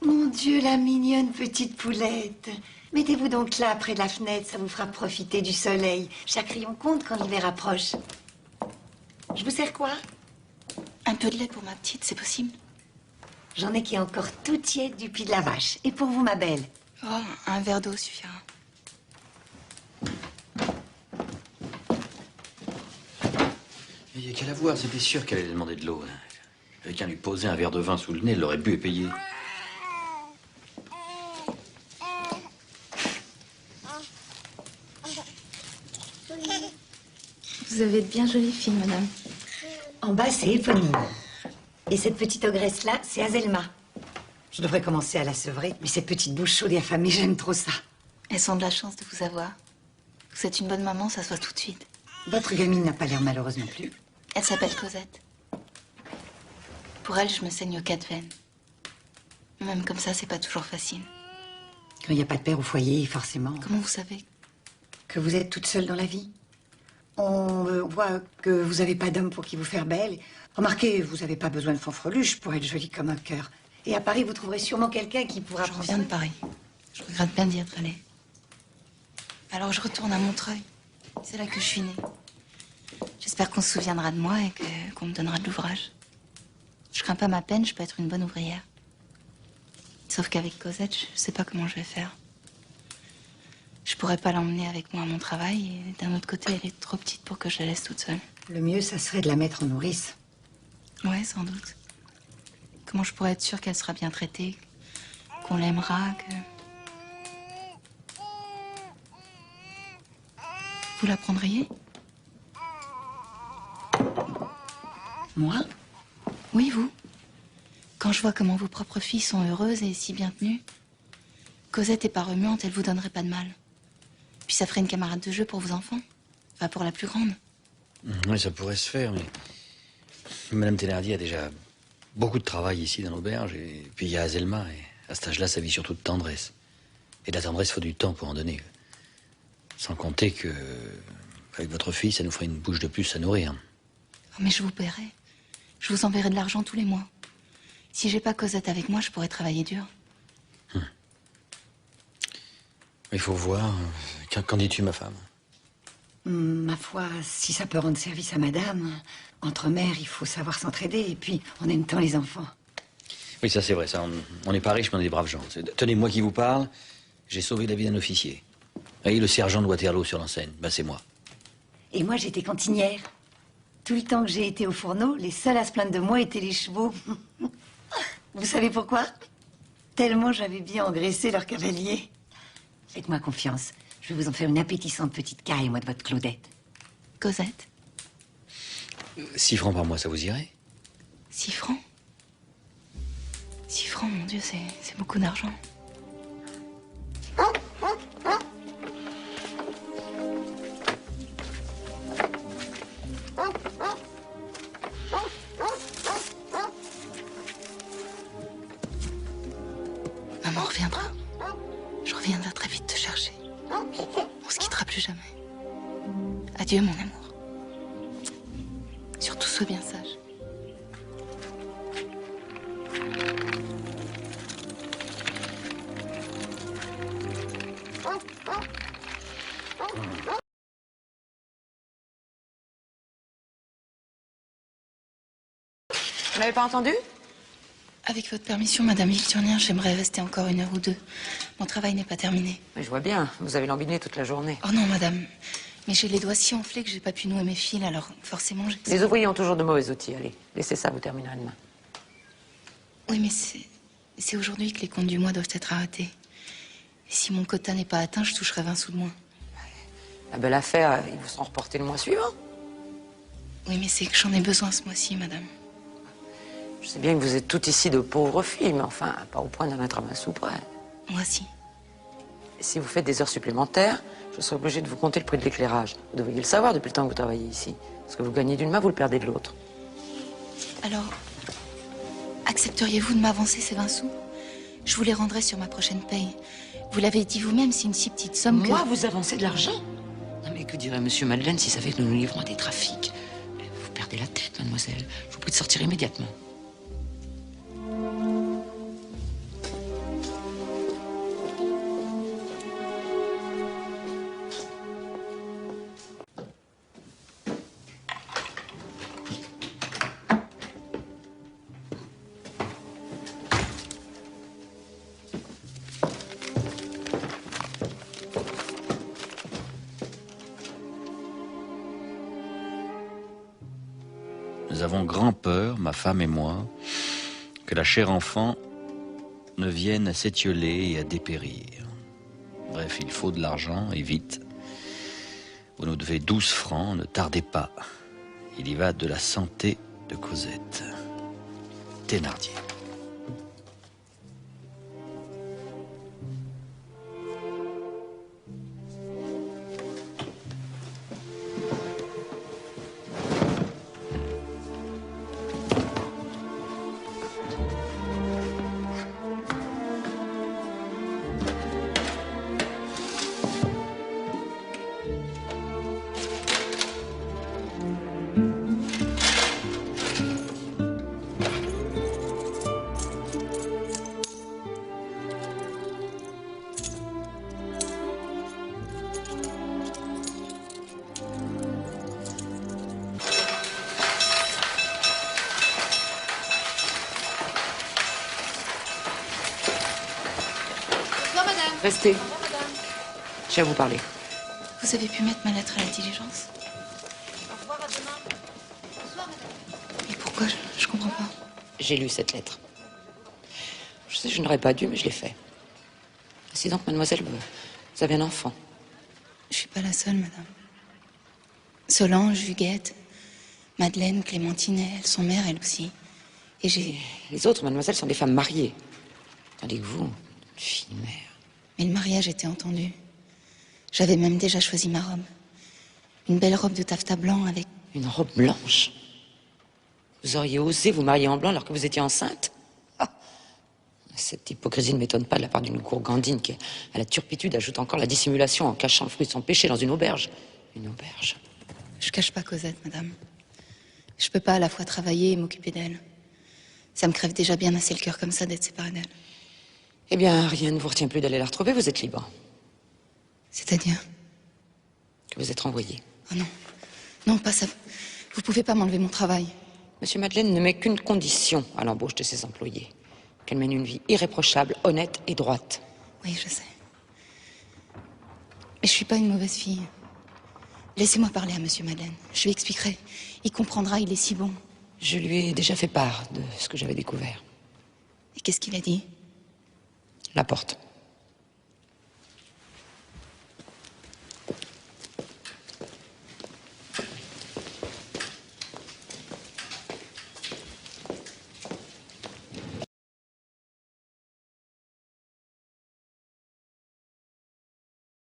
Mon Dieu, la mignonne petite poulette. Mettez-vous donc là, près de la fenêtre, ça vous fera profiter du soleil. Chaque rayon compte quand l'hiver approche. Je vous sers quoi? Un peu de lait pour ma petite, c'est possible? J'en ai qui est encore tout tiède du pied de la vache. Et pour vous, ma belle? Oh, un verre d'eau suffira. Il n'y a qu'à la voir, c'était sûr qu'elle allait demander de l'eau. Avec qu'à lui poser un verre de vin sous le nez, elle l'aurait bu et payé. Vous avez de bien jolies filles, madame. En bas, c'est Éponine. Et cette petite ogresse-là, c'est Azelma. Je devrais commencer à la sevrer, mais cette petite bouche chaude et affamée, j'aime trop ça. Elles ont de la chance de vous avoir. Vous êtes une bonne maman, ça se voit tout de suite. Votre gamine n'a pas l'air malheureuse non plus. Elle s'appelle Cosette. Pour elle, je me saigne aux 4 veines. Même comme ça, c'est pas toujours facile. Quand il n'y a pas de père au foyer, forcément. Comment vous savez? Que vous êtes toute seule dans la vie. On voit que vous n'avez pas d'homme pour qui vous faire belle. Remarquez, vous n'avez pas besoin de fanfreluche pour être jolie comme un cœur. Et à Paris, vous trouverez sûrement quelqu'un qui pourra... Je reviens de Paris. Je regrette bien d'y être allée. Alors je retourne à Montreuil. C'est là que je suis née. J'espère qu'on se souviendra de moi et qu'on me donnera de l'ouvrage. Je crains pas ma peine, je peux être une bonne ouvrière. Sauf qu'avec Cosette, je sais pas comment je vais faire. Je pourrais pas l'emmener avec moi à mon travail et d'un autre côté, elle est trop petite pour que je la laisse toute seule. Le mieux, ça serait de la mettre en nourrice. Ouais, sans doute. Comment je pourrais être sûre qu'elle sera bien traitée, qu'on l'aimera, que... Vous la prendriez? Moi? Oui, vous. Quand je vois comment vos propres filles sont heureuses et si bien tenues, Cosette est pas remuante, elle vous donnerait pas de mal. Puis ça ferait une camarade de jeu pour vos enfants. Enfin, pour la plus grande. Oui, ça pourrait se faire, mais... Madame Thénardier a déjà beaucoup de travail ici dans l'auberge, et puis il y a Azelma, et à cet âge-là, ça vit surtout de tendresse. Et de la tendresse, il faut du temps pour en donner. Sans compter que... avec votre fille, ça nous ferait une bouche de plus à nourrir. Oh, mais je vous paierai. Je vous enverrai de l'argent tous les mois. Si j'ai pas Cosette avec moi, je pourrais travailler dur. Il faut voir. Qu'en dis-tu, ma femme? Ma foi, si ça peut rendre service à madame, entre mères, il faut savoir s'entraider, et puis en même temps les enfants. Oui, ça c'est vrai, ça. On n'est pas riche, mais on est des braves gens. Tenez, moi qui vous parle, j'ai sauvé la vie d'un officier. Et le sergent de Waterloo sur l'enseigne, ben c'est moi. Et moi, j'étais cantinière. Tout le temps que j'ai été au fourneau, les seuls à se plaindre de moi étaient les chevaux. Vous savez pourquoi? Tellement j'avais bien engraissé leur cavalier. Faites-moi confiance. Je vais vous en faire une appétissante petite caille, moi, de votre Claudette. Cosette? 6 francs par mois, ça vous irait? 6 francs? 6 francs, mon Dieu, c'est beaucoup d'argent. Maman reviendra. Je reviendrai très vite te chercher. On se quittera plus jamais. Adieu, mon amour. Surtout, sois bien sage. Vous n'avez pas entendu? Avec votre permission, Madame Victurnien, j'aimerais rester encore 1 heure ou 2. Mon travail n'est pas terminé. Mais je vois bien, vous avez lambiné toute la journée. Oh non, Madame. Mais j'ai les doigts si enflés que j'ai pas pu nouer mes fils, alors forcément j'ai... Les ouvriers ont toujours de mauvais outils. Allez, laissez ça, vous terminerez demain. Oui, mais c'est aujourd'hui que les comptes du mois doivent être arrêtés. Et si mon quota n'est pas atteint, je toucherai 20 sous de moins. La belle affaire, ils vous seront reportés le mois suivant. Oui, mais c'est que j'en ai besoin ce mois-ci, Madame. Je sais bien que vous êtes toutes ici de pauvres filles, mais enfin, pas au point d'en être à ma soupe près. Moi, si. Et si vous faites des heures supplémentaires, je serai obligée de vous compter le prix de l'éclairage. Vous devriez le savoir depuis le temps que vous travaillez ici. Ce que vous gagnez d'une main, vous le perdez de l'autre. Alors, accepteriez-vous de m'avancer ces 20 sous? Je vous les rendrai sur ma prochaine paye. Vous l'avez dit vous-même, c'est une si petite somme que... Moi, vous avancez de l'argent? Non mais que dirait Monsieur Madeleine s'il savait que nous nous livrons à des trafics? Vous perdez la tête, mademoiselle. Je vous prie de sortir immédiatement. Nous avons grand peur, ma femme et moi, que la chère enfant ne vienne à s'étioler et à dépérir. Bref, il faut de l'argent, et vite. Vous nous devez 12 francs, ne tardez pas. Il y va de la santé de Cosette. Thénardier. Restez. J'ai à vous parler. Vous avez pu mettre ma lettre à la diligence? Au revoir, à demain. Bonsoir, madame. Et pourquoi? Je comprends pas. J'ai lu cette lettre. Je sais, je n'aurais pas dû, mais je l'ai fait. C'est donc, mademoiselle, vous avez un enfant. Je suis pas la seule, madame. Solange, Huguette, Madeleine, Clémentine, elles sont mères, elles aussi. Et j'ai... Les autres, mademoiselle, sont des femmes mariées. Tandis que vous, une fille mère. Mais le mariage était entendu. J'avais même déjà choisi ma robe. Une belle robe de taffetas blanc avec... Une robe blanche? Vous auriez osé vous marier en blanc alors que vous étiez enceinte? Ah. Cette hypocrisie ne m'étonne pas de la part d'une gourgandine qui, à la turpitude, ajoute encore la dissimulation en cachant le fruit de son péché dans une auberge. Une auberge. Je cache pas Cosette, madame. Je peux pas à la fois travailler et m'occuper d'elle. Ça me crève déjà bien assez le cœur comme ça d'être séparée d'elle. Eh bien, rien ne vous retient plus d'aller la retrouver, vous êtes libre. C'est-à-dire? Que vous êtes renvoyé. Oh non. Non, pas ça. Vous pouvez pas m'enlever mon travail. Monsieur Madeleine ne met qu'une condition à l'embauche de ses employés. Qu'elle mène une vie irréprochable, honnête et droite. Oui, je sais. Mais je suis pas une mauvaise fille. Laissez-moi parler à Monsieur Madeleine. Je lui expliquerai. Il comprendra, il est si bon. Je lui ai déjà fait part de ce que j'avais découvert. Et qu'est-ce qu'il a dit? La porte.